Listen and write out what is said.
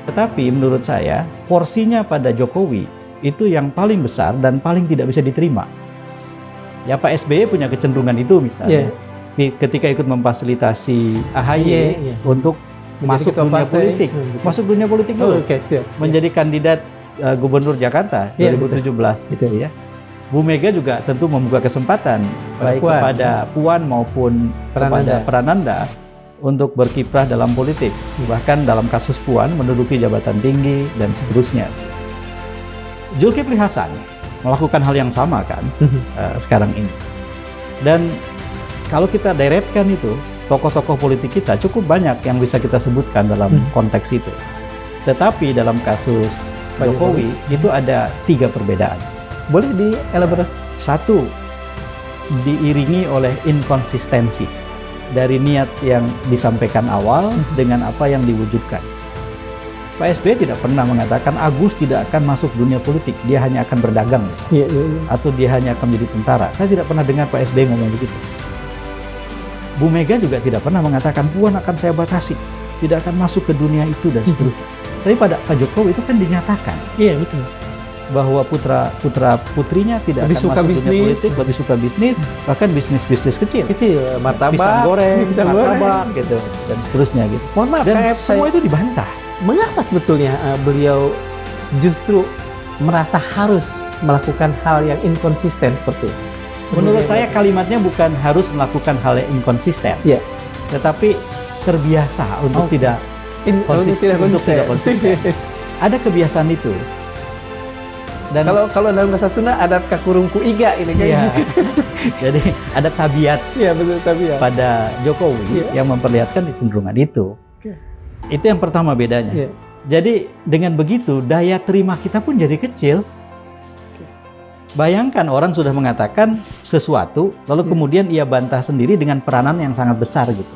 Tetapi menurut saya, porsinya pada Jokowi itu yang paling besar dan paling tidak bisa diterima. Ya Pak SBY punya kecenderungan itu misalnya. Ketika ikut memfasilitasi AHY untuk masuk dunia politik. Masuk dunia politik dulu. Menjadi kandidat Gubernur Jakarta 2017 gitu ya. Bu Mega juga tentu membuka kesempatan baik kepada Puan maupun kepada Prananda untuk berkiprah dalam politik. Bahkan dalam kasus Puan menduduki jabatan tinggi dan seterusnya. Zulkifli Hasan melakukan hal yang sama kan sekarang ini. Dan kalau kita deretkan itu, tokoh-tokoh politik kita cukup banyak yang bisa kita sebutkan dalam konteks itu. Tetapi dalam kasus Jokowi itu ada 3 perbedaan. Boleh dielaborasi? 1, diiringi oleh inkonsistensi dari niat yang disampaikan awal dengan apa yang diwujudkan. Pak SBY tidak pernah mengatakan Agus tidak akan masuk dunia politik, dia hanya akan berdagang, atau dia hanya akan menjadi tentara. Saya tidak pernah dengar Pak SBY ngomong begitu. Bu Mega juga tidak pernah mengatakan Puan akan saya batasi, tidak akan masuk ke dunia itu dan seterusnya. Tapi pada Pak Jokowi itu kan dinyatakan, bahwa putra-putrinya tidak lebih akan suka masuk dunia politik, lebih suka bisnis, bahkan bisnis kecil, martabak, pisang goreng, pisang martabak gitu dan seterusnya gitu. Mohon maaf, dan semua itu dibantah. Mengapa sebetulnya beliau justru merasa harus melakukan hal yang inkonsisten seperti itu? Menurut saya kalimatnya bukan harus melakukan hal yang inkonsisten, tetapi terbiasa untuk tidak konsisten. Ada kebiasaan itu. Dan kalau dalam bahasa Sunda ada kakurungku iga ini kan. Jadi ada tabiat, tabiat pada Jokowi yang memperlihatkan kecenderungan itu. Itu yang pertama bedanya. Jadi dengan begitu daya terima kita pun jadi kecil. Bayangkan orang sudah mengatakan sesuatu, lalu kemudian ia bantah sendiri dengan peranan yang sangat besar gitu.